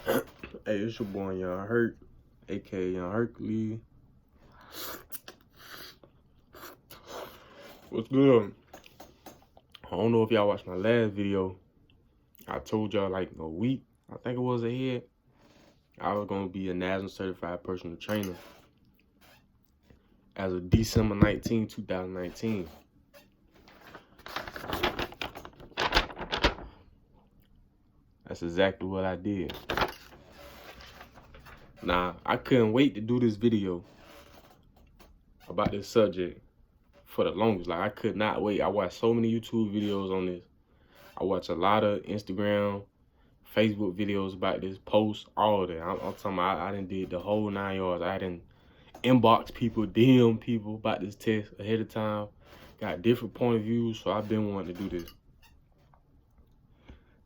Hey, it's your boy Young Herc, aka Young Hercules. What's good? I don't know if y'all watched my last video. I told y'all like a week, I think it was ahead, I was gonna be a NASM certified personal trainer as of December 19, 2019. That's exactly what I did. Now, I couldn't wait to do this video about this subject for the longest. Like, I could not wait. I watched so many YouTube videos on this. I watched a lot of Instagram, Facebook videos about this, posts, all of that. I'm talking about I done did the whole 9 yards. I done inbox people, DM people about this test ahead of time. Got different point of views, so I've been wanting to do this.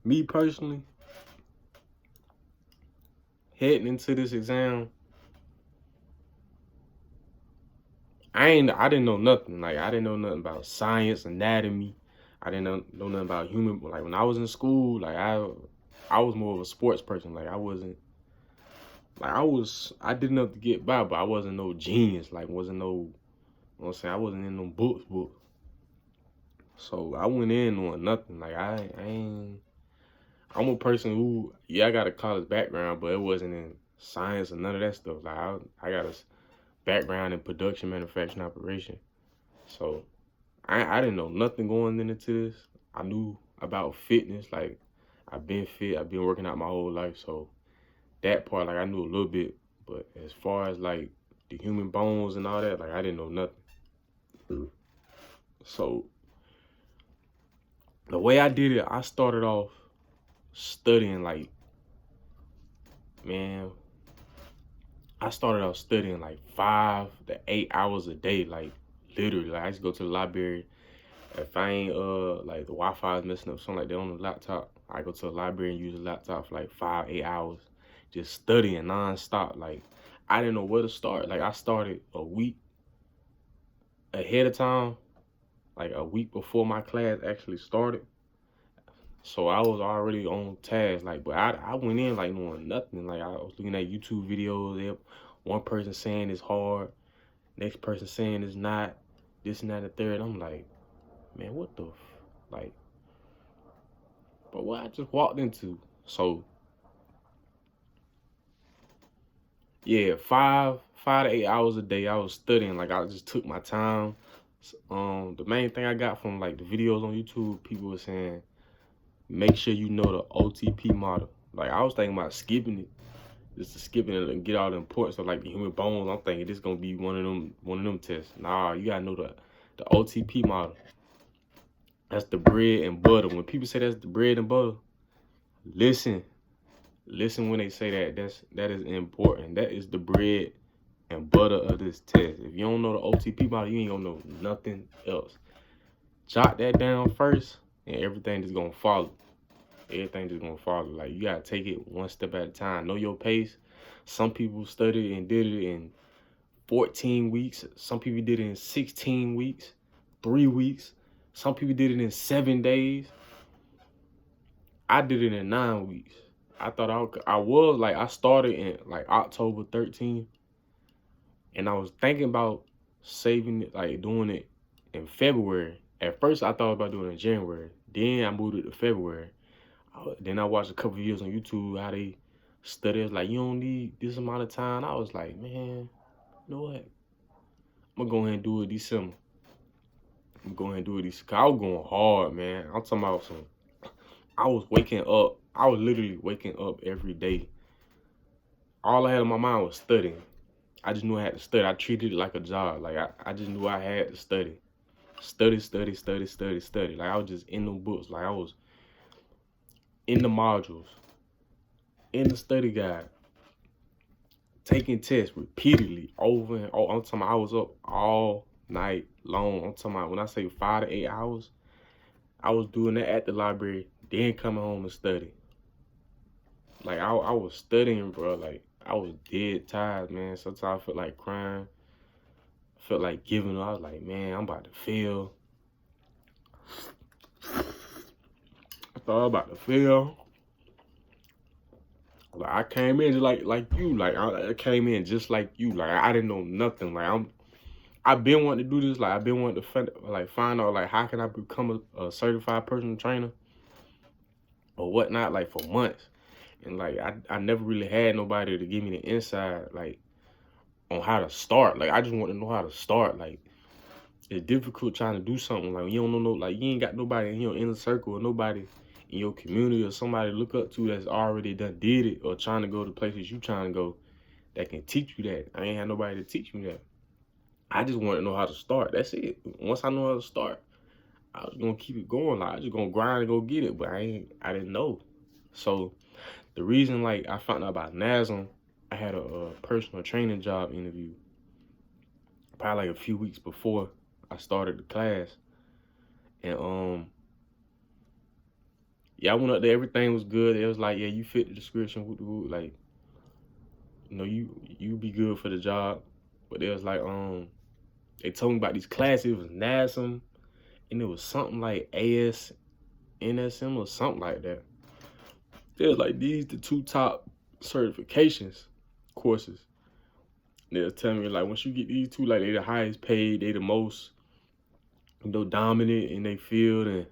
Me personally, heading into this exam, I didn't know nothing. Like, I didn't know nothing about science, anatomy. I didn't know nothing about human. Like, when I was in school, like I was more of a sports person. Like, I wasn't. Like, I did enough to get by, but I wasn't no genius. Like, wasn't no, you know what I'm saying? I wasn't in no books. So I went in knowing nothing. Like, I'm a person who, yeah, I got a college background, but it wasn't in science or none of that stuff. Like, I got a background in production, manufacturing, operation. So I didn't know nothing going into this. I knew about fitness. Like, I've been fit. I've been working out my whole life. So that part, like, I knew a little bit. But as far as, like, the human bones and all that, like, I didn't know nothing. So the way I did it, I started off studying, like, man, I started off studying like 5 to 8 hours a day, like, literally. Like, I used to go to the library. If I ain't like the Wi-Fi is messing up, something like that on the laptop, I go to the library and use the laptop for like 5, 8 hours, just studying non-stop. Like, I didn't know where to start. Like, I started a week ahead of time, like a week before my class actually started. So I was already on task. Like, but I went in like knowing nothing. Like, I was looking at YouTube videos. One person saying it's hard, next person saying it's not, this and that and the third. I'm like, man, what the like, but what I just walked into. So yeah, 5 to 8 hours a day I was studying. Like, I just took my time. The main thing I got from like the videos on YouTube, people were saying, make sure you know the OTP model. Like, I was thinking about skipping it, just to skip it and get all the importance of like the human bones. I'm thinking this gonna be one of them tests. Nah, you gotta know the OTP model. That's the bread and butter. When people say that's the bread and butter, listen when they say that is important. That is the bread and butter of this test. If you don't know the OTP model, you ain't gonna know nothing else. Jot that down first, and everything is gonna follow. Everything just gonna follow. Like, you gotta take it one step at a time. Know your pace. Some people studied and did it in 14 weeks. Some people did it in 16 weeks, 3 weeks. Some people did it in 7 days. I did it in 9 weeks. I thought I started in like October 13th, and I was thinking about saving it, like doing it in February. At first, I thought about doing it in January. Then I moved it to February. Then I watched a couple videos on YouTube how they study. It's like, you don't need this amount of time. I was like, man, you know what? I'm gonna go ahead and do it December. I'm going to do it December. I was going hard, man. I'm talking about I was waking up. I was literally waking up every day. All I had in my mind was studying. I just knew I had to study. I treated it like a job. Like, I just knew I had to study. Study. Like, I was just in the books. Like, I was in the modules, in the study guide, taking tests repeatedly over and over. I'm talking about I was up all night long. I'm talking about when I say 5 to 8 hours, I was doing that at the library, then coming home and study. Like, I was studying, bro. Like, I was dead tired, man. Sometimes I felt like crying. I felt like giving up. I was like, man, I'm about to fail. I thought I was about to fail. Like I came in just like you. Like I came in just like you. Like I didn't know nothing. Like I've been wanting to do this. Like I've been wanting to find out like how can I become a certified personal trainer or whatnot. Like for months, and like I never really had nobody to give me the inside like on how to start. Like I just want to know how to start. Like it's difficult trying to do something like you don't know like you ain't got nobody in your inner circle or nobody in your community or somebody to look up to that's already did it or trying to go to places you trying to go that can teach you that. I ain't had nobody to teach me that. I just want to know how to start. That's it. Once I know how to start, I was gonna keep it going. Like I just gonna grind and go get it. But I didn't know. So the reason like I found out about NASM, I had a personal training job interview probably like a few weeks before I started the class. And yeah, I went up there, everything was good. It was like, yeah, you fit the description, like, you know, you be good for the job. But it was like, they told me about these classes. It was NASM, and it was something like NSM or something like that. It was like these the two top certifications courses. They was telling me like once you get these two, like they the highest paid, they the most, you know, dominant in their field, and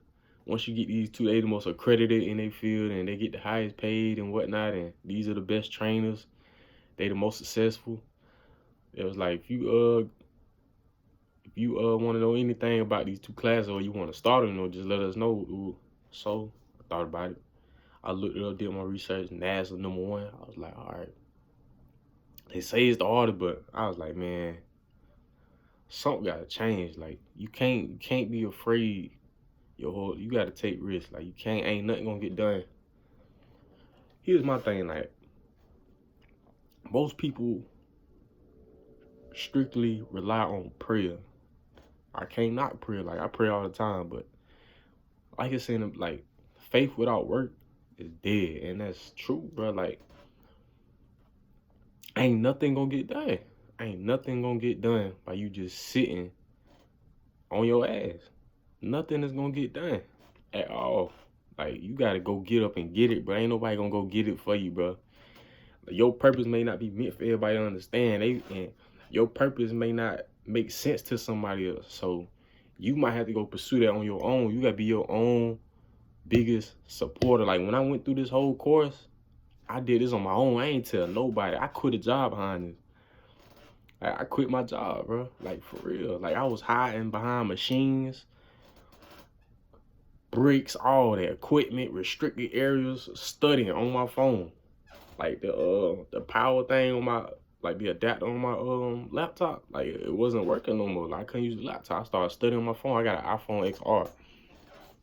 once you get these two, they the most accredited in their field, and they get the highest paid and whatnot, and these are the best trainers. They the most successful. It was like if you want to know anything about these two classes or you want to start them, just let us know. Ooh. So I thought about it. I looked it up, did my research. NASA #1. I was like, all right. They say it's the hardest, but I was like, man, something gotta change. Like you can't be afraid. You gotta take risks. Like ain't nothing gonna get done. Here's my thing, like most people strictly rely on prayer. I can't knock prayer. Like I pray all the time, but like I said, like faith without work is dead, and that's true, bro. Like ain't nothing gonna get done. Ain't nothing gonna get done by you just sitting on your ass. Nothing is gonna get done at all. Like you gotta go get up and get it, but ain't nobody gonna go get it for you, bro. Like, your purpose may not be meant for everybody to understand. And your purpose may not make sense to somebody else. So you might have to go pursue that on your own. You gotta be your own biggest supporter. Like when I went through this whole course, I did this on my own. I ain't tell nobody. I quit a job behind this. I quit my job, bro. Like for real. Like I was hiding behind machines, bricks, all that equipment, restricted areas, studying on my phone. Like the power thing on my, like the adapter on my laptop, like it wasn't working no more. Like I couldn't use the laptop. I started studying on my phone. I got an iPhone XR.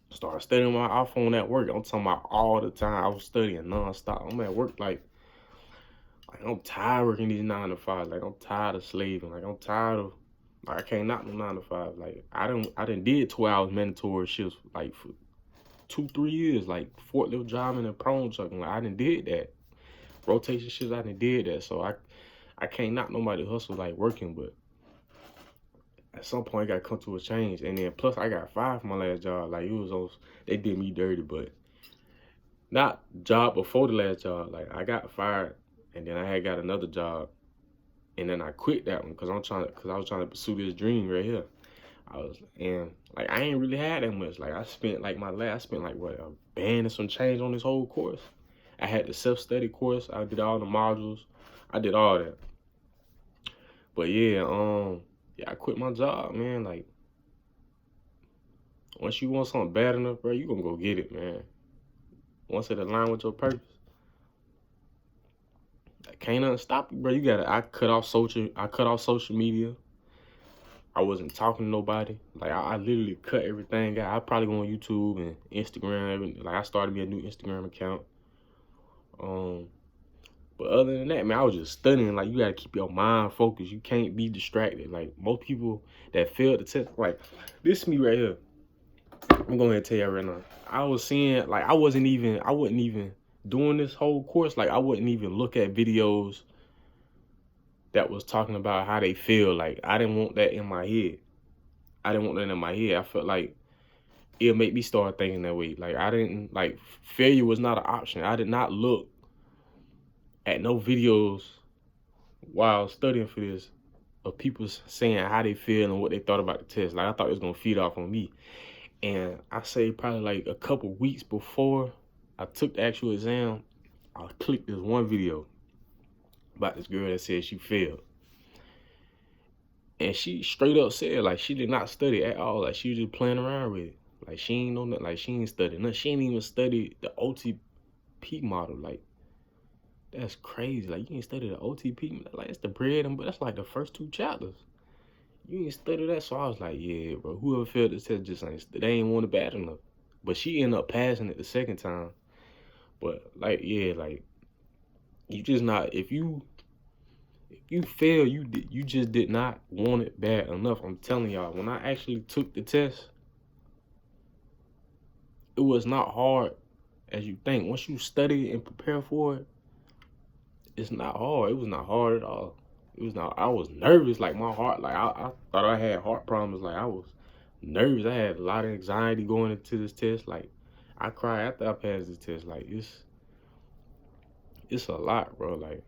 Started studying my iPhone at work. I'm talking about all the time. I was studying nonstop. I'm at work like I'm tired working these 9 to 5. Like I'm tired of slaving. Like I'm tired of, like I can't knock no 9 to 5. Like I done did 12 hours mandatory shifts like for 2-3 years. Like forklift driving and prone trucking. Like I done did that. Rotation shifts, I done did that. So I can't knock nobody hustle like working, but at some point I gotta come to a change. And then plus I got fired from my last job. Like it was those, they did me dirty, but not job before the last job. Like I got fired and then I had got another job. And then I quit that one because I was trying to pursue this dream right here. And like I ain't really had that much. Like I spent like what, a band and some change on this whole course. I had the self-study course. I did all the modules. I did all that. But yeah, I quit my job, man. Like once you want something bad enough, bro, you gonna go get it, man. Once it aligns with your purpose, can't nothing stop you, bro. I cut off social media. I wasn't talking to nobody. Like I literally cut everything out. I probably go on YouTube and Instagram. Like I started me a new Instagram account. But other than that, man, I was just studying. Like you gotta keep your mind focused. You can't be distracted. Like most people that fail the test, like this is me right here. I'm going to tell you right now. I was seeing, like I wasn't even doing this whole course. Like I wouldn't even look at videos that was talking about how they feel. Like I didn't want that in my head. I felt like it'll make me start thinking that way. Like I didn't, like failure was not an option. I did not look had no videos while studying for this of people saying how they feel and what they thought about the test. Like, I thought it was gonna feed off on me. And I say probably like a couple weeks before I took the actual exam, I clicked this one video about this girl that said she failed. And she straight up said, like, she did not study at all. Like, she was just playing around with it. Like, she ain't know nothing. Like, she ain't studied nothing. She ain't even studied the OTP model. Like, that's crazy. Like, you ain't studied the OTP. Like, it's the bread, but that's like the first 2 chapters. You ain't studied that. So I was like, yeah, bro, whoever failed this test just ain't, they ain't want it bad enough. But she ended up passing it the second time. But, like, yeah, like, you just not, if you fail, you just did not want it bad enough. I'm telling y'all, when I actually took the test, it was not hard as you think. Once you study and prepare for it, it's not hard. It was not hard at all. It was not. I was nervous, like my heart, like I thought I had heart problems. Like, I was nervous. I had a lot of anxiety going into this test. Like, I cried after I passed this test. Like, it's a lot, bro. Like,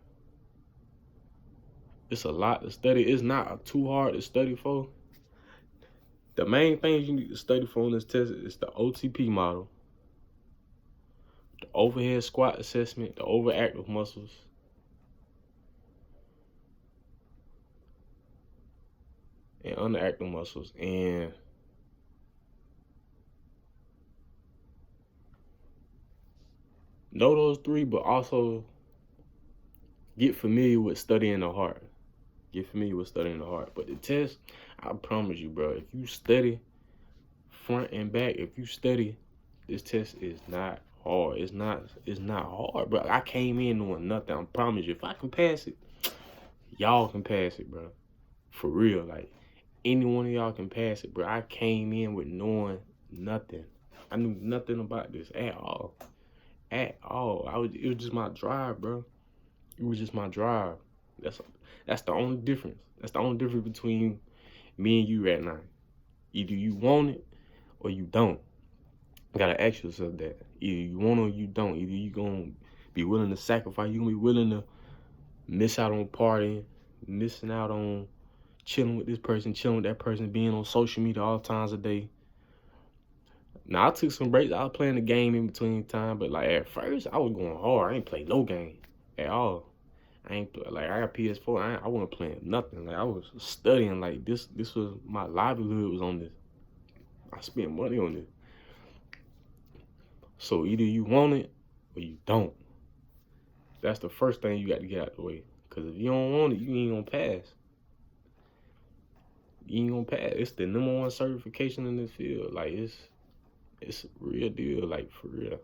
it's a lot to study. It's not too hard to study for. The main things you need to study for on this test is the OTP model, the overhead squat assessment, the overactive muscles, and underactive muscles. And know those 3, but also get familiar with studying the heart. Get familiar with studying the heart. But the test, I promise you, bro, if you study front and back, if you study, this test is not hard. It's not hard, bro. I came in knowing nothing. I promise you, if I can pass it, y'all can pass it, bro. For real, like, any one of y'all can pass it, bro. I came in with knowing nothing. I knew nothing about this at all. At all. It was just my drive, bro. It was just my drive. That's the only difference. That's the only difference between me and you right now. Either you want it or you don't. You gotta ask yourself that. Either you want it or you don't. Either you gonna be willing to sacrifice. You gonna be willing to miss out on partying, missing out on chilling with this person, chilling with that person, being on social media all times a day. Now, I took some breaks. I was playing the game in between time, but like at first, I was going hard. I ain't play no game at all. I got PS4. I wasn't playing nothing. Like, I was studying. Like, this was my livelihood was on this. I spent money on this. So either you want it or you don't. That's the first thing you got to get out of the way. Because if you don't want it, you ain't gonna pass. You ain't gonna pass. It's the #1 certification in this field. Like, it's a real deal. Like, for real.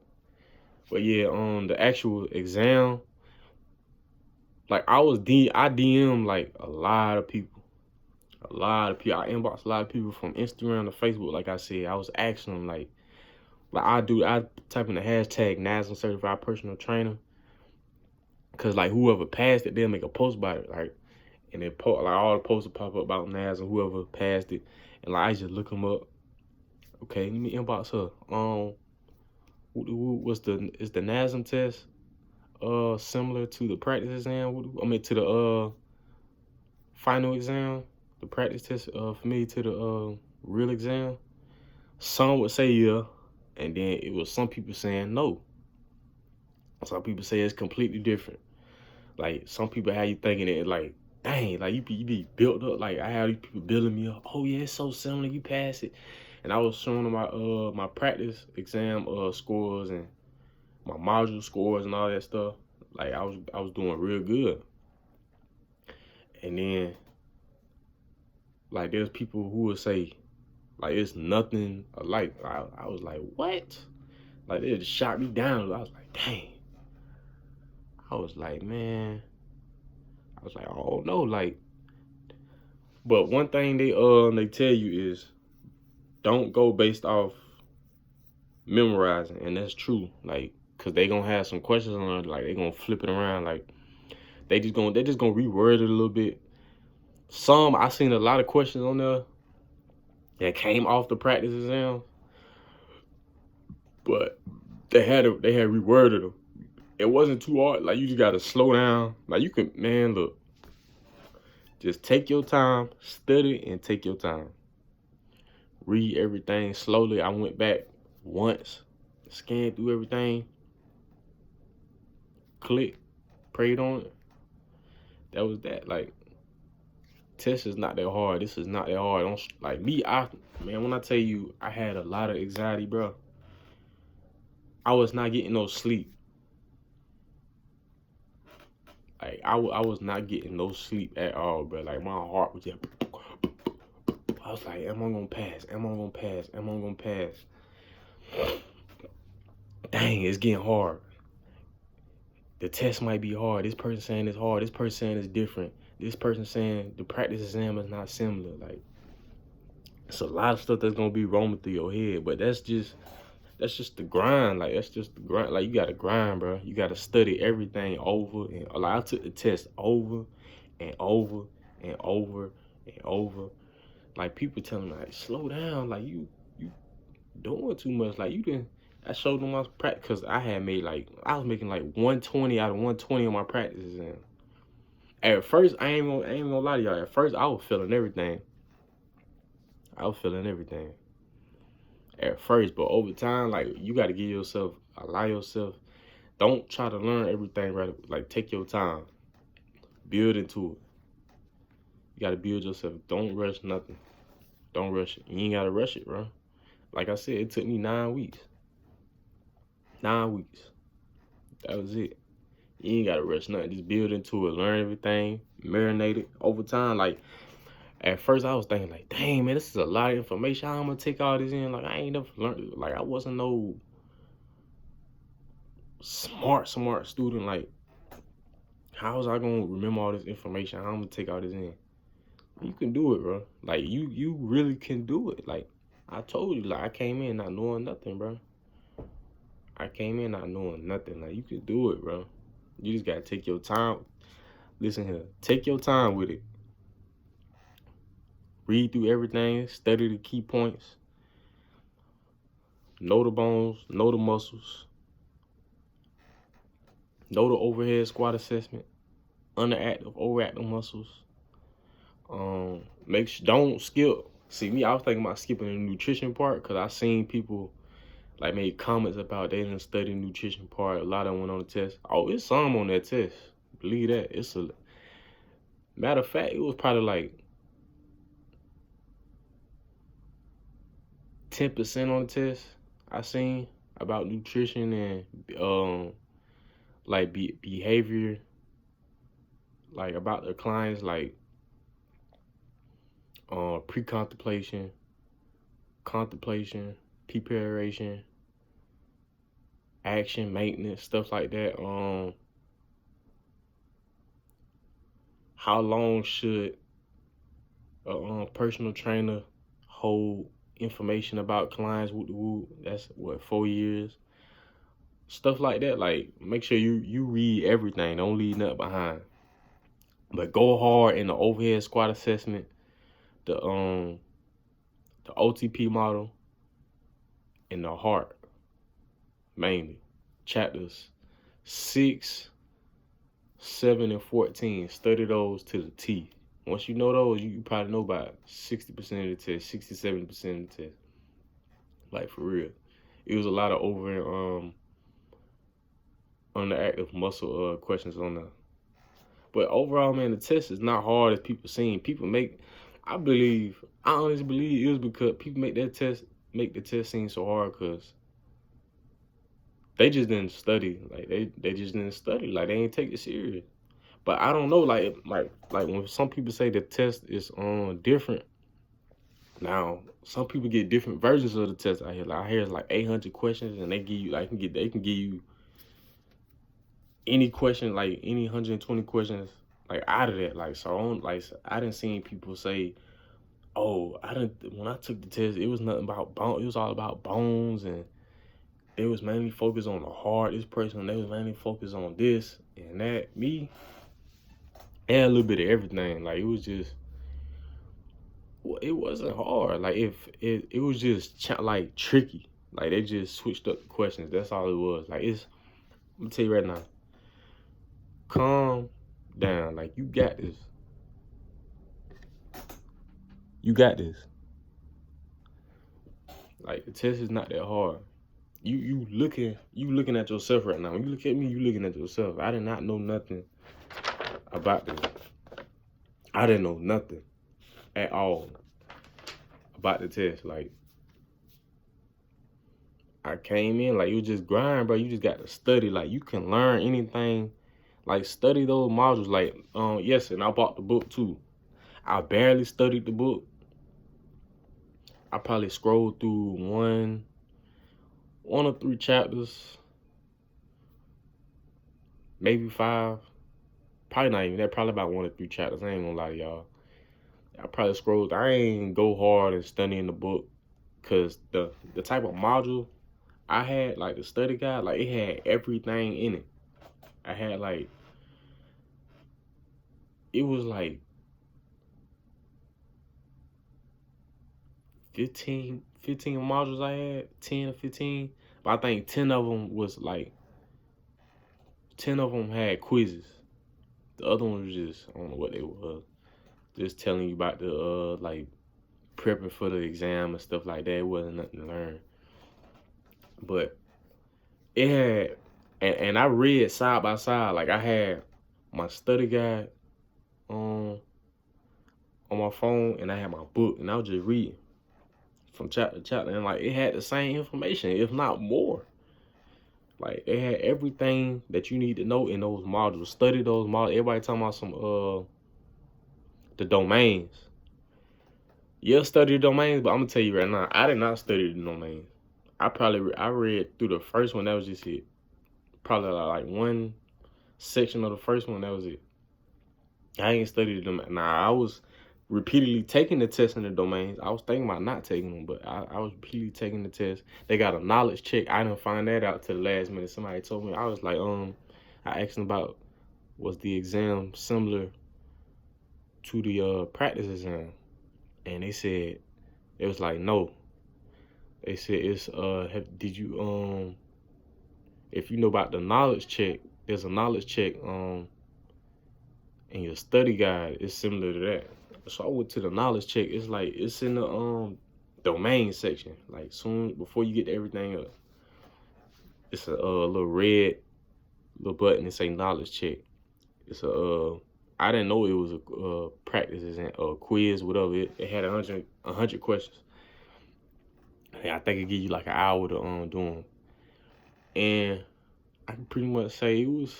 But yeah, the actual exam, like, I DM like a lot of people. I inboxed a lot of people from Instagram to Facebook. Like I said, I was asking them, like I type in the hashtag NASM certified personal trainer. Cause like whoever passed it, they'll make a post about it. Like, and they like all the posts will pop up about NASM, whoever passed it. And like, I just look them up. Okay, let me inbox her. Is the NASM test similar to the practice exam? To the final exam, the practice test familiar to the real exam? Some would say yeah, and then it was some people saying no. Some people say it's completely different. Like, some people have you thinking it like, dang, like you be built up. Like, I have these people building me up. Oh yeah, it's so similar. You pass it. And I was showing them my practice exam scores and my module scores and all that stuff. Like, I was doing real good. And then, like, there's people who would say, like, it's nothing alike. I was like, what? Like, they just shot me down. I was like, dang. I was like, man. I was like, oh no, like. But one thing they tell you is, don't go based off memorizing, and that's true. Like, cause they gonna have some questions on it. Like, they gonna flip it around. Like, they just gonna reword it a little bit. I seen a lot of questions on there that came off the practice exam, but they had reworded them. it wasn't too hard. Like, you just gotta slow down. Like, you can, man, look, just take your time, study, and take your time. Read everything slowly. I went back once, scanned through everything, click, prayed on it. That was that. Like, test is not that hard. This is not that hard. Don't, like me, man, when I tell you I had a lot of anxiety, bro, I was not getting no sleep. Like, I was not getting no sleep at all, bro. Like, my heart was just, I was like, am I gonna pass? Am I gonna pass? Am I gonna pass? Dang, it's getting hard. The test might be hard. This person saying it's hard. This person saying it's different. This person saying the practice exam is not similar. Like, it's a lot of stuff that's gonna be roaming through your head, but that's just the grind. Like, that's just the grind. Like, you gotta grind, bro. You gotta study everything over, and like, I took the test over and over and over and over. Like, people telling me, like, slow down. Like, you doing too much. Like, you didn't. I showed them my practice, because I had made, like, I was making like 120 out of 120 on my practice exam. At first, I ain't gonna lie to y'all. At first, I was feeling everything. At first, but over time, like, you got to give yourself, allow yourself. Don't try to learn everything right. Like, take your time, build into it. You got to build yourself. Don't rush nothing. Don't rush it. You ain't got to rush it, bro. Like I said, it took me 9 weeks. 9 weeks. That was it. You ain't got to rush nothing. Just build into it. Learn everything. Marinate it over time. Like, at first, I was thinking, like, dang, man, this is a lot of information. How I'm going to take all this in? Like, I ain't never learned. Like, I wasn't no smart student. Like, how was I going to remember all this information? How I'm going to take all this in? You can do it, bro. Like, you really can do it. Like, I told you, like, I came in not knowing nothing, bro. Like, you can do it, bro. You just got to take your time. Listen here. Take your time with it. Read through everything. Study the key points. Know the bones. Know the muscles. Know the overhead squat assessment. Underactive, overactive muscles. Don't skip. See, me, I was thinking about skipping the nutrition part, because I seen people like made comments about they didn't study the nutrition part. A lot of them went on the test. Oh, it's some on that test. Believe that. It's a matter of fact, it was probably like 10% on the test I seen about nutrition and like behavior, like about their clients, like pre-contemplation, contemplation, preparation, action, maintenance, stuff like that. How long should a personal trainer hold information about clients? That's what, 4 years. Stuff like that. Like, make sure you read everything. Don't leave nothing behind. But go hard in the overhead squat assessment, the OTP model, and the heart, mainly. Chapters 6, 7, and 14. Study those to the T. Once you know those, you probably know about 60% of the test, 67% of the test. Like, for real. It was a lot of underactive muscle questions on there. But overall, man, the test is not hard as people seem. I honestly believe it was because people make the test seem so hard because they just didn't study. Like, they just didn't study. Like, they ain't take it serious. But I don't know, like when some people say the test is different. Now, some people get different versions of the test. I hear it's like 800 questions, and they can give you any question, like any 120 questions, like out of that. Like, so I didn't see people say, oh, when I took the test, it was nothing about bone. It was all about bones, and they was mainly focused on the heart. This person, they was mainly focused on this and that. Me, and a little bit of everything. Like, it was just, it wasn't hard. Like, if it was just like tricky. Like, they just switched up the questions. That's all it was. Like, I'm gonna tell you right now. Calm down. Like, you got this. You got this. Like, the test is not that hard. You looking at yourself right now. When you look at me, you looking at yourself. I did not know nothing about this. I didn't know nothing at all about the test. Like, I came in, like, you just grind, bro. You just got to study. Like, you can learn anything. Like, study those modules. Like, yes, and I bought the book too. I barely studied the book. I probably scrolled through one or three chapters, maybe 5. Probably not even that. Probably about 1 or 3 chapters. I ain't gonna lie to y'all. I probably scrolled. I ain't go hard in studying the book, cause the type of module I had, like the study guide, like it had everything in it. I had like, it was like 15 modules I had, 10 or 15. But I think 10 of them was like, 10 of them had quizzes. The other ones was just, I don't know what they were. Just telling you about the, like, prepping for the exam and stuff like that. It wasn't nothing to learn. But it had, and I read side by side. Like, I had my study guide on my phone, and I had my book, and I was just reading from chapter to chapter, and like, it had the same information, if not more. Like, it had everything that you need to know in those modules. Study those modules. Everybody talking about some the domains. Yeah, study the domains, but I'm gonna tell you right now, I did not study the domains. I read through the first one. That was just it. Probably like one section of the first one. That was it. I ain't studied them. Nah, I was repeatedly taking the test in the domains. I was thinking about not taking them, but I was repeatedly taking the test. They got a knowledge check. I didn't find that out till the last minute. Somebody told me. I was like, I asked them about, was the exam similar to the practice exam? And they said, it was like, no. They said, it's did you if you know about the knowledge check, there's a knowledge check and your study guide is similar to that. So I went to the knowledge check. It's like, it's in the domain section. Like, soon before you get to everything else, it's a little red little button that say knowledge check. It's a I didn't know it was a practice exam, a quiz, whatever. It had 100 questions. And I think it give you like an hour to do them. And I can pretty much say it was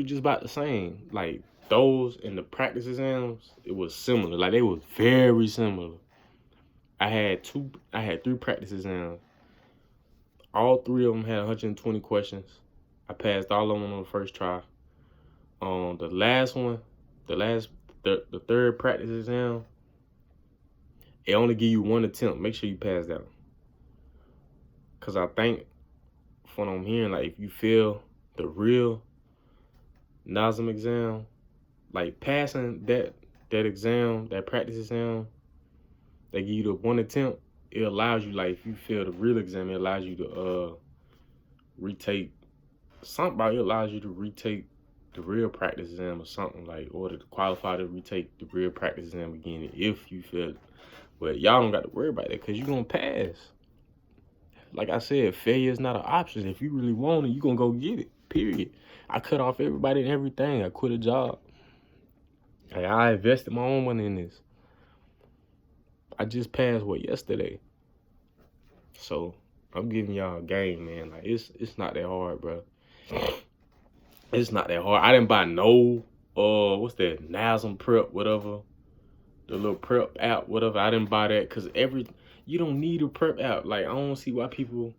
just about the same. Like, those and the practice exams, it was similar. Like, they was very similar. I had 3 practice exams. All 3 of them had 120 questions. I passed all of them on the first try. The last one, the third practice exam, it only give you 1 attempt. Make sure you pass that one. Cause I think, from what I'm hearing, like, if you fail the real NASM exam, like, passing that exam, that practice exam, they give you the 1 attempt. It allows you, like, if you fail the real exam, it allows you to retake something. About it allows you to retake the real practice exam or something, like, or to qualify to retake the real practice exam again if you fail it. But y'all don't got to worry about that, because you're going to pass. Like I said, failure is not an option. If you really want it, you're going to go get it, period. I cut off everybody and everything. I quit a job. Like, I invested my own money in this. I just passed, yesterday. So, I'm giving y'all a game, man. Like, it's not that hard, bro. It's not that hard. I didn't buy no, what's that, NASM prep, whatever. The little prep app, whatever. I didn't buy that, because you don't need a prep app. Like, I don't see why people,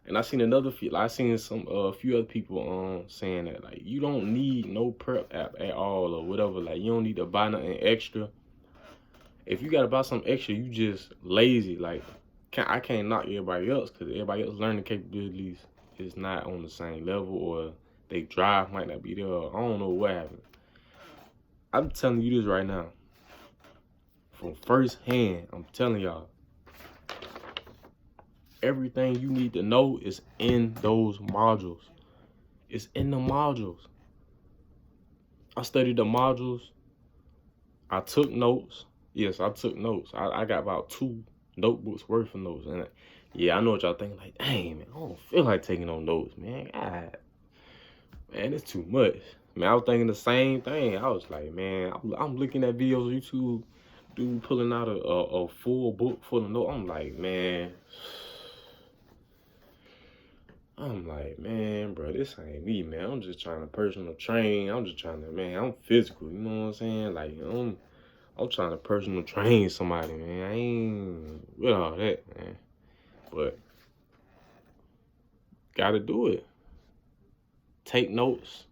and I seen another few, I seen a few other people saying that, like, you don't need no prep app at all or whatever. Like, you don't need to buy nothing extra. If you gotta buy something extra, you just lazy. Like, I can't knock everybody else, because everybody else learning capabilities is not on the same level, or they drive might not be there. I don't know what happened. I'm telling you this right now, from first hand. I'm telling y'all, Everything you need to know is in those modules. It's in the modules. I studied the modules. I took notes. Yes, I took notes. I got about 2 notebooks worth of notes. And yeah, I know what y'all thinking. Like, dang, man, I don't feel like taking no notes, man. God, man, it's too much. Man, I was thinking the same thing. I was like, man, I'm looking at videos on YouTube, dude pulling out a full book full of notes. I'm like, man, bro, this ain't me, man. I'm just trying to personal train. I'm just trying to, man, I'm physical. You know what I'm saying? Like, I'm trying to personal train somebody, man. I ain't with all that, man. But gotta do it. Take notes.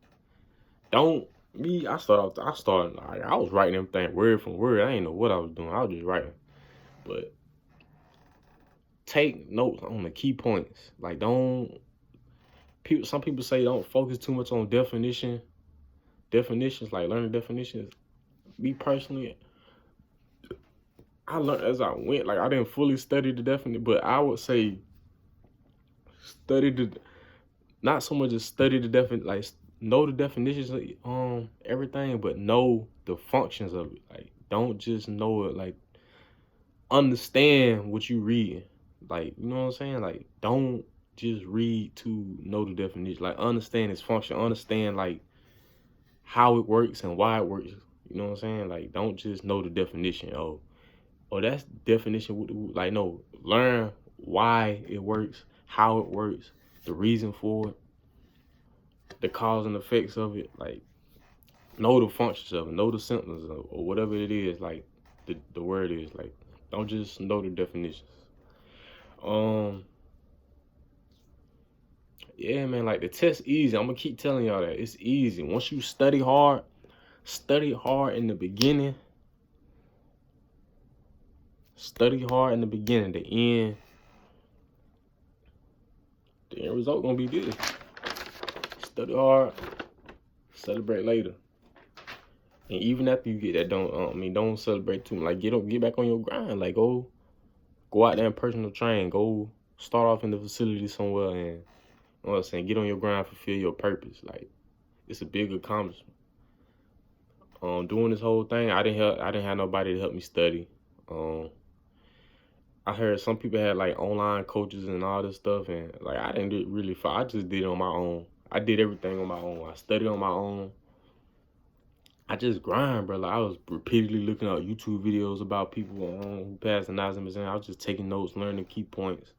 Don't me. I was writing everything word for word. I ain't know what I was doing. I was just writing. But take notes on the key points. Like, don't people. Some people say don't focus too much on definitions. Like learning definitions. Me personally, I learned as I went. Like, I didn't fully study the definition, but I would say study the not so much as study the like know the definitions of everything, but know the functions of it. Like, don't just know it. Like, understand what you reading. Like, you know what I'm saying? Like, don't just read to know the definition. Like, understand its function. Understand like how it works and why it works. You know what I'm saying? Like, don't just know the definition. Oh, that's definition. Like, no, learn why it works, how it works, the reason for it, the cause and effects of it. Like, know the functions of it, know the symptoms of it, or whatever it is. Like, the word is. Like, don't just know the definitions. Yeah, man, like, the test easy. I'm gonna keep telling y'all that it's easy. Once you study hard in the beginning. Study hard in the beginning. The end result gonna be good. Study hard, celebrate later. And even after you get that, don't celebrate too much. Like, get back on your grind. Like, go out there and personal train. Go start off in the facility somewhere, and you know what I'm saying, get on your grind, fulfill your purpose. Like, it's a big accomplishment. Doing this whole thing, I didn't have nobody to help me study. I heard some people had like online coaches and all this stuff, and like, I didn't really. I just did it on my own. I did everything on my own. I studied on my own. I just grind, bro. Like, I was repeatedly looking up YouTube videos about people who passed the NASM exam. I was just taking notes, learning key points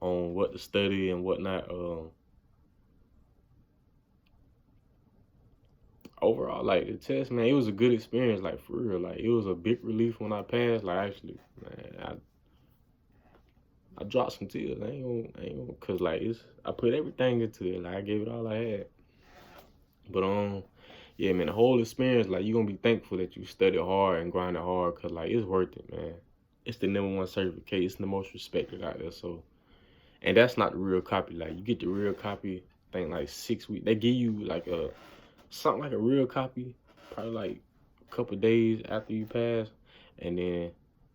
on what to study and whatnot. Overall, like, the test, man, it was a good experience. Like, for real, like, it was a big relief when I passed. Like, actually, man, I dropped some tears. I ain't gonna, cause like, I put everything into it. Like, I gave it all I had. But yeah, man, the whole experience, like, you're gonna be thankful that you studied hard and grinded hard, cause like, it's worth it, man. It's the #1 certificate. It's the most respected out there. So, and that's not the real copy. Like, you get the real copy, I think like 6 weeks. They give you like something like a real copy, probably like a couple days after you pass, and then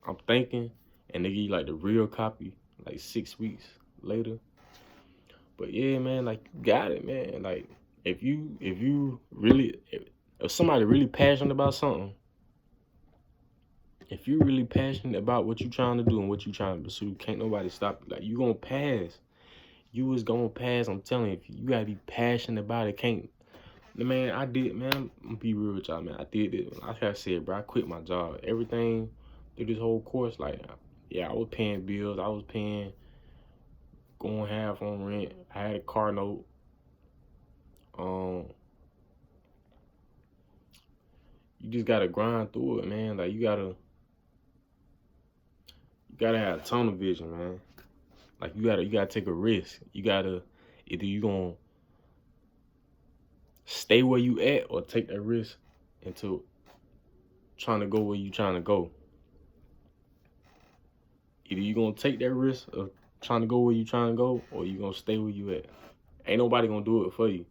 I'm thinking, and they give you like the real copy like 6 weeks later. But yeah, man, like, you got it, man. Like, if somebody really passionate about something, if you really passionate about what you trying to do and what you trying to pursue, can't nobody stop you. Like, you gonna pass. You is gonna pass. I'm telling you, you gotta be passionate about it. Can't, man, I did, man, I'm gonna be real with y'all, man. I did it. Like I said, bro, I quit my job. Everything through this whole course, like, yeah, I was paying bills. I was paying, going half on rent. I had a car note. You just gotta grind through it, man. Like, you gotta have tunnel vision, man. Like, you gotta take a risk. Either you gonna stay where you at or take that risk into trying to go where you trying to go. Either you gonna take that risk of trying to go where you trying to go, or you gonna stay where you at. Ain't nobody gonna do it for you.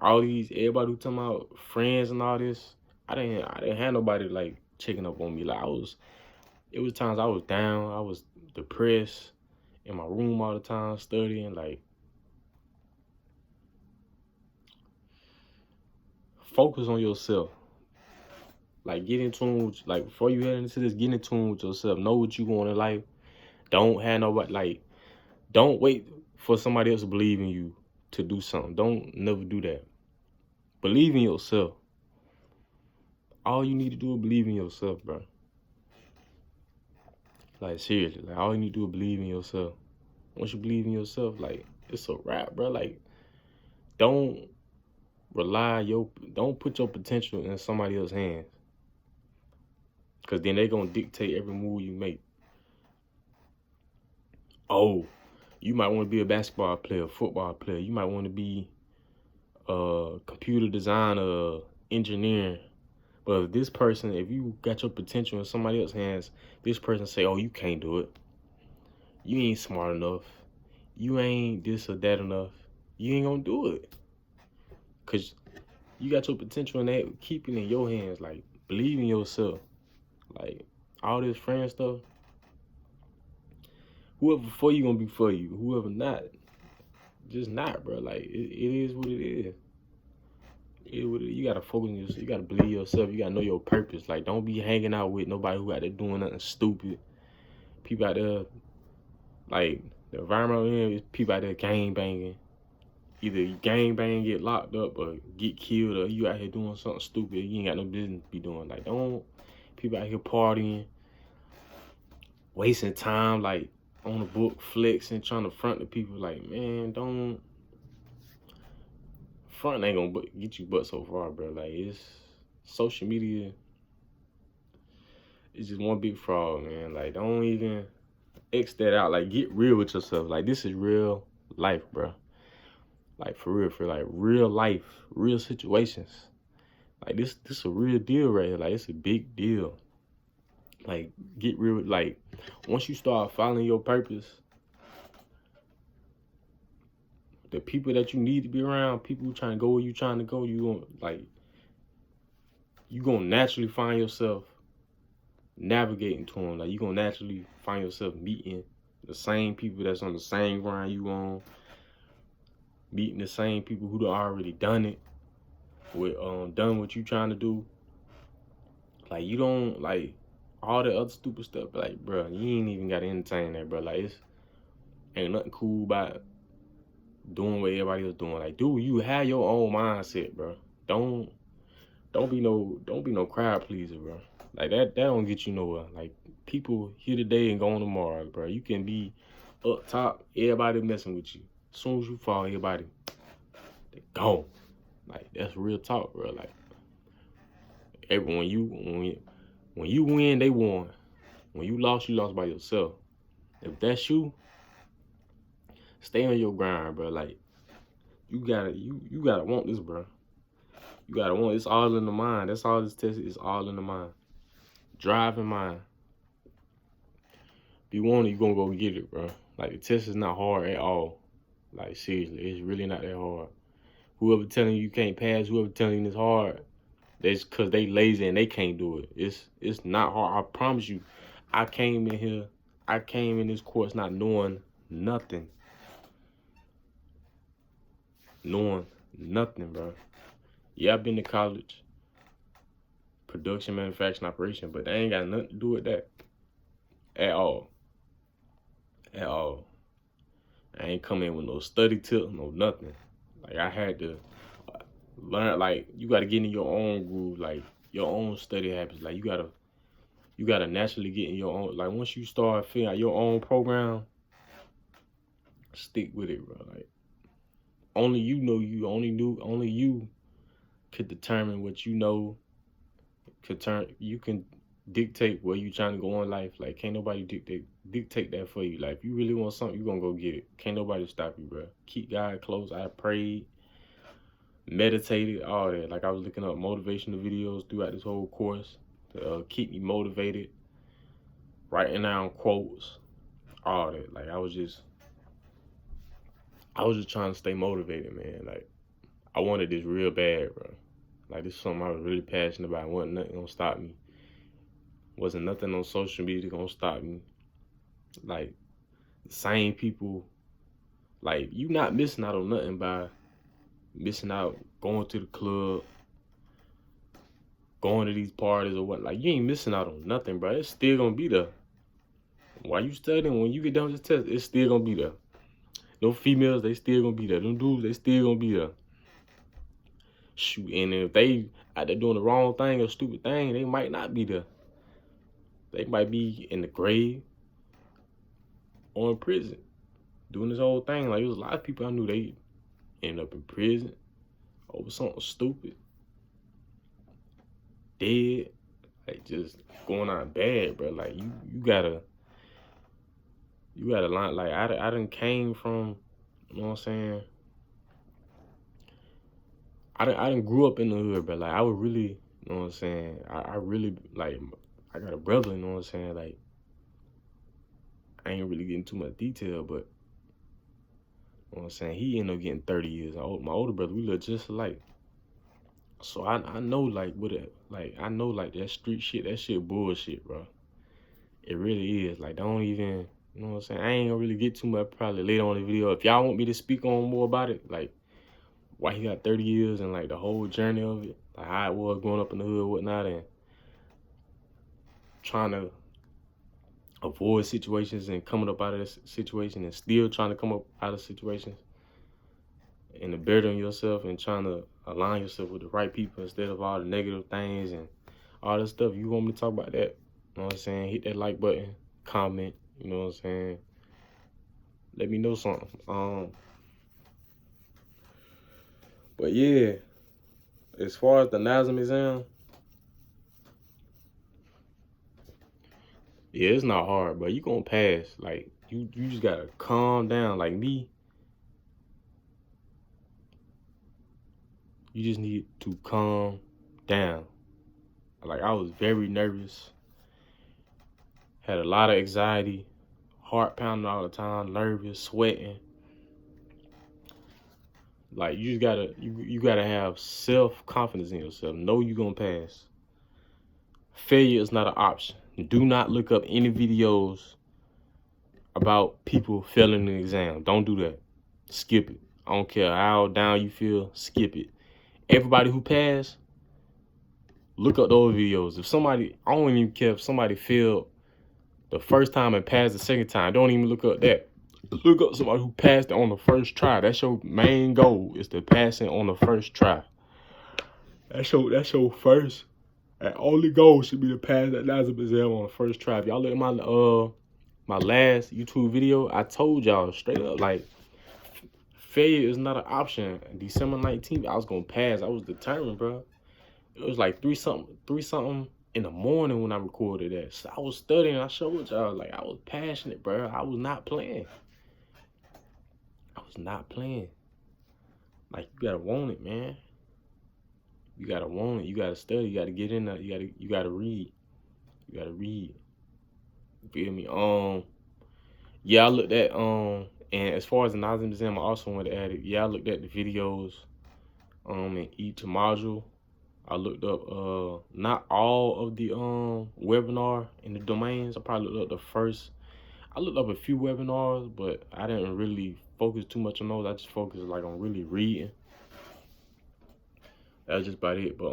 Everybody who talking about friends and all this, I didn't have nobody like checking up on me. Like, it was times I was down, I was depressed. in my room all the time studying. Like, focus on yourself. Like, get in tune with, like, before you head into this, get in tune with yourself. Know what you want in life. Don't have nobody, like, don't wait for somebody else to believe in you to do something. Don't never do that. Believe in yourself. All you need to do is believe in yourself, bro. Like, seriously, like, all you need to do is believe in yourself. Once you believe in yourself, like, it's a wrap, bro. Like, don't don't put your potential in somebody else's hands. Because then they're going to dictate every move you make. Oh, you might want to be a basketball player, football player. You might want to be a computer designer, engineer. But if this person, if you got your potential in somebody else's hands, this person say, oh, you can't do it. You ain't smart enough. You ain't this or that enough. You ain't going to do it. Because you got your potential in that. Keep it in your hands. Like, believe in yourself. Like, all this friend stuff, whoever for you gonna be for you. Whoever not, just not, bro. Like, it is what it is. You gotta focus on yourself. You gotta believe yourself. You gotta know your purpose. Like, don't be hanging out with nobody who out there doing nothing stupid. People out there, like, the environment we're in is people out there gang banging. Either you gang bang, get locked up, or get killed, or you out here doing something stupid you ain't got no business to be doing. Like, don't people out here partying, wasting time, like, on the book, flexing, trying to front the people. Like, man, don't. Front ain't gonna get you but so far, bro. Like, it's social media. It's just one big fraud, man. Like, don't even X that out. Like, get real with yourself. Like, this is real life, bro. Like, for real, like real life, real situations. Like, this a real deal right here. Like, it's a big deal. Like, get real. Like, once you start following your purpose, the people that you need to be around, people who trying to go where you trying to go, you gonna naturally find yourself navigating to them. Like, you gonna naturally find yourself meeting the same people that's on the same grind you on, meeting the same people who already done it, with done what you trying to do. Like, you don't, like, all the other stupid stuff. Like, bro, you ain't even gotta entertain that, bro. Like, ain't nothing cool about doing what everybody else doing. Like, dude, you have your own mindset, bro. Don't be no crowd pleaser, bro. Like, that don't get you nowhere. Like, people here today and going tomorrow, bro. You can be up top, everybody messing with you. As soon as you fall, everybody, they gone. Like, that's real talk, bro. Like, when you win, they won. When you lost by yourself. If that's you, stay on your grind, bro. Like, you gotta want this, bro. You gotta want it. It's all in the mind. That's all this test is. All in the mind. Drive in mind. If you want it, you gonna go get it, bro. Like, the test is not hard at all. Like, seriously, it's really not that hard. Whoever telling you can't pass, whoever telling you it's hard, that's because they lazy and they can't do it. It's not hard. I promise you. I came in this course not knowing nothing. Knowing nothing, bro. Yeah, I've been to college, production, manufacturing, operation, but they ain't got nothing to do with that at all. At all. I ain't come in with no study tip, no nothing. Like, I had to learn. Like, you got to get in your own groove, like your own study habits. Like, you gotta naturally get in your own. Like, once you start figuring out your own program, stick with it, bro. Like, only you know you. Only you could determine what you know. You can dictate where you trying to go in life. Like, can't nobody dictate that for you. Like, if you really want something, you gonna go get it. Can't nobody stop you, bro. Keep God close. I prayed, meditated, all that. Like, I was looking up motivational videos throughout this whole course to keep me motivated, writing down quotes, all that. Like, I was just trying to stay motivated, man. Like, I wanted this real bad, bro. Like, this is something I was really passionate about. Wasn't nothing gonna stop me. Wasn't nothing on social media gonna stop me. Like, the same people. Like, you not missing out on nothing by missing out going to the club, going to these parties or what. Like, you ain't missing out on nothing, bro. It's still gonna be there. While you studying, when you get done with this test, it's still gonna be there. Those females, they still gonna be there. Them dudes, they still gonna be there. Shoot, and if they out there doing the wrong thing or stupid thing, they might not be there. They might be in the grave or in prison doing this whole thing. Like, there was a lot of people I knew they end up in prison over something stupid, dead, like just going out bad, bro. Like, you gotta learn. Like, I done came from, you know what I'm saying? I done grew up in the hood, bro. Like, I would really, you know what I'm saying? I really, like, I got a brother, you know what I'm saying? Like, I ain't really getting too much detail, but, you know what I'm saying? He ended up getting 30 years. My older brother, we look just alike. So I know, like, what it, like, I know, like, that street shit, that shit bullshit, bro. It really is. Like, don't even, you know what I'm saying? I ain't gonna really get too much probably later on in the video. If y'all want me to speak on more about it, like, why he got 30 years and, like, the whole journey of it, like, how it was growing up in the hood and whatnot, and trying to avoid situations and coming up out of this situation and still trying to come up out of situations and to bettering yourself and trying to align yourself with the right people instead of all the negative things and all this stuff. You want me to talk about that? You know what I'm saying? Hit that like button, comment, you know what I'm saying? Let me know something. But yeah, as far as the NASM exam, yeah, it's not hard, but you gonna pass. Like, you just gotta calm down. Like me, you just need to calm down. Like, I was very nervous, had a lot of anxiety, heart pounding all the time, nervous, sweating. Like, you just gotta, you gotta have self-confidence in yourself. Know you gonna pass. Failure is not an option. Do not look up any videos about people failing the exam. Don't do that. Skip it. I don't care how down you feel, skip it. Everybody who passed, look up those videos. If somebody, I don't even care if somebody failed the first time and passed the second time. Don't even look up that. Look up somebody who passed it on the first try. That's your main goal, is to pass it on the first try. That's your first and only goal should be to pass that NASM exam on the first try. If y'all look at my last YouTube video, I told y'all straight up, like, failure is not an option. December 19th, I was gonna pass. I was determined, bro. It was like 3 something in the morning when I recorded that. So I was studying. I showed y'all, like, I was passionate, bro. I was not playing. I was not playing. Like, you gotta want it, man. You gotta want it. You gotta study. You gotta get in there. You gotta read. You gotta read. You feel me? Yeah, I looked at and as far as the NASM exam, I also wanted to add it. Yeah, I looked at the videos in each module. I looked up not all of the webinar in the domains. I probably looked up the first. I looked up a few webinars, but I didn't really focus too much on those. I just focused like on really reading. That's just about it. But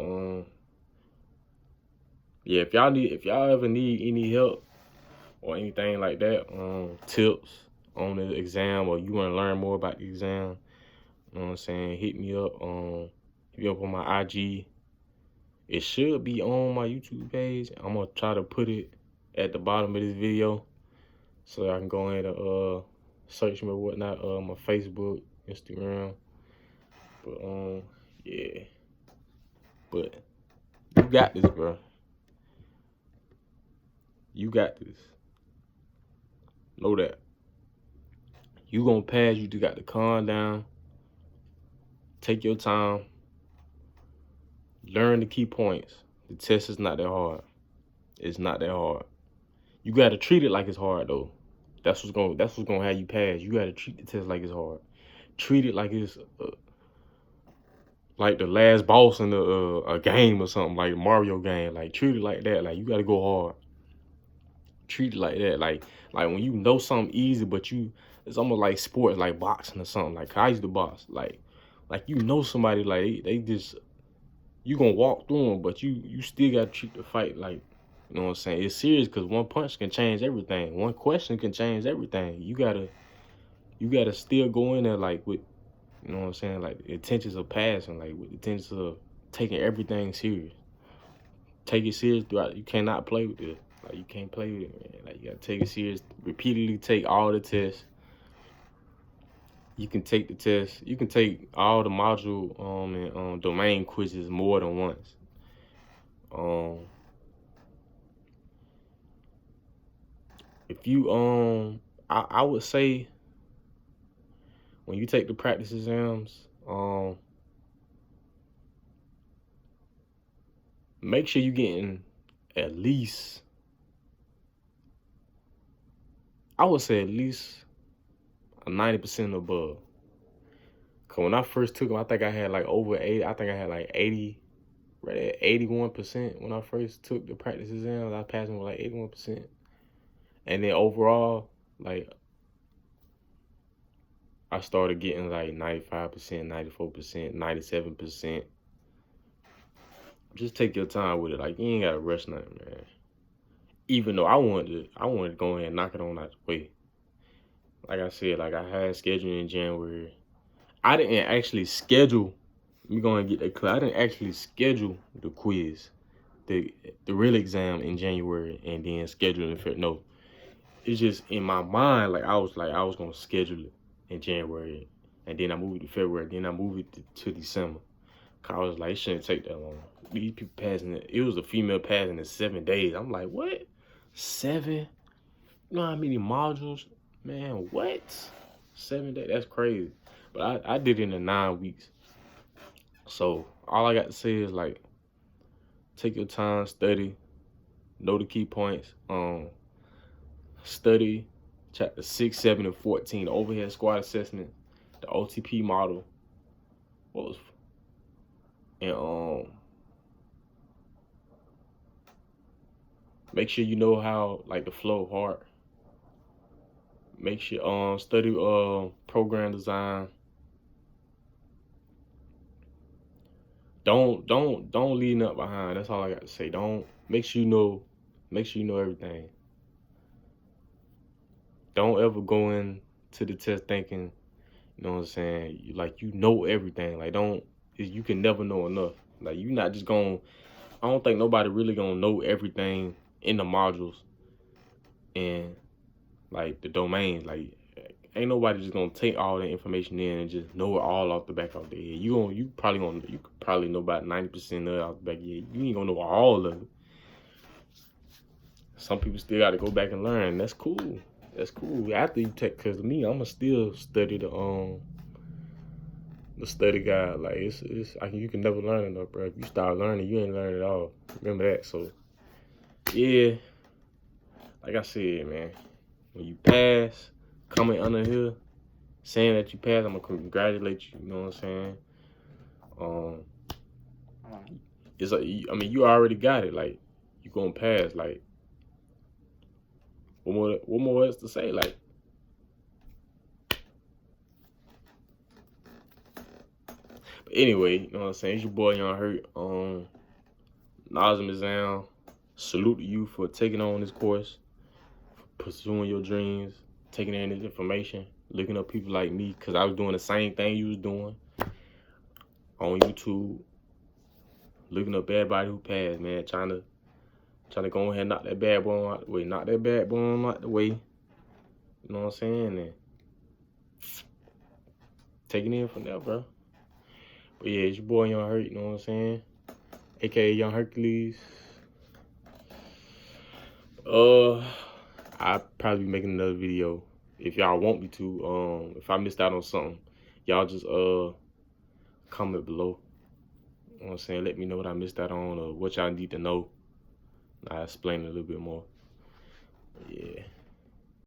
yeah, if y'all ever need any help or anything like that, tips on the exam, or you want to learn more about the exam, you know what I'm saying, hit me up. Hit me up on my IG. It should be on my YouTube page. I'm gonna try to put it at the bottom of this video so I can go in and search me or whatnot. My Facebook, Instagram. But yeah. But you got this, bro. You got this. Know that. You gonna pass. You just got to calm down. Take your time. Learn the key points. The test is not that hard. It's not that hard. You gotta treat it like it's hard though. That's what's gonna have you pass. You gotta treat the test like it's hard. Treat it like it's like the last boss in a game or something, like a Mario game. Like, treat it like that. Like, you gotta go hard. Treat it like that. Like when you know something easy, but it's almost like sports, like boxing or something. Like I used to box. Like you know somebody, like they just, you gonna walk through them, but you still gotta treat the fight like, you know what I'm saying? It's serious, because one punch can change everything. One question can change everything. You gotta still go in there like with, you know what I'm saying, like intentions of passing, like with intentions of taking everything serious. Take it serious throughout. You cannot play with it. Like you can't play with it, man. Like you gotta take it serious. Repeatedly take all the tests. You can take the test. You can take all the module and domain quizzes more than once. If you I would say when you take the practice exams, make sure you're getting at least, I would say at least a 90% above. Cause when I first took them, I think I had like over 80. I think I had like 80, right at 81% when I first took the practice exams. I passed them with like 81%. And then overall, like I started getting like 95%, 94%, 97%. Just take your time with it. Like you ain't gotta rush nothing, man. Even though I wanted to go ahead and knock it on out the way. Like I said, like I had scheduled in January. I didn't actually schedule. We're gonna get that clear. I didn't actually schedule the quiz, the real exam in January, and then schedule it for no. It's just in my mind, like I was gonna schedule it in January, and then I moved it to February, then I moved it to December. Cause I was like, it shouldn't take that long. These people passing it. It was a female passing in 7 days. I'm like, what? 7? You know how many modules? Man, what? 7 days? That's crazy. But I did it in 9 weeks. So all I got to say is like, take your time, study, know the key points. Study chapter 6, 7, and 14, the overhead squat assessment, the OTP model. What was and make sure you know how like the flow of heart. Make sure study program design. Don't leave nothing behind. That's all I got to say. Don't make sure you know everything. Don't ever go into the test thinking, you know what I'm saying, you know everything. Like you can never know enough. Like you not just gonna, I don't think nobody really gonna know everything in the modules and like the domains. Like ain't nobody just gonna take all the information in and just know it all off the back of their head. You could probably know about 90% of it off the back of your head. You ain't gonna know all of it. Some people still got to go back and learn. That's cool. That's cool. After you take, cause to me, I'ma still study the study guide. Like you can never learn enough, bro. If you start learning, you ain't learning at all. Remember that. So yeah, like I said, man, when you pass, comment under here saying that you passed, I'm gonna congratulate you. You know what I'm saying? It's like, I mean, you already got it. Like you gonna pass. Like what more else to say? Like. But anyway, you know what I'm saying? It's your boy Young Hurt. NASM exam. Salute to you for taking on this course, for pursuing your dreams, taking in this information, looking up people like me, because I was doing the same thing you was doing on YouTube, looking up everybody who passed, man, trying to go ahead and knock that bad boy out the way, out the way. You know what I'm saying? And taking it in from there, bro. But yeah, it's your boy Young Hurt, you know what I'm saying? AKA Young Hercules. I'll probably be making another video if y'all want me to. If I missed out on something, y'all just comment below. You know what I'm saying? Let me know what I missed out on or what y'all need to know. I'll explain it a little bit more. Yeah.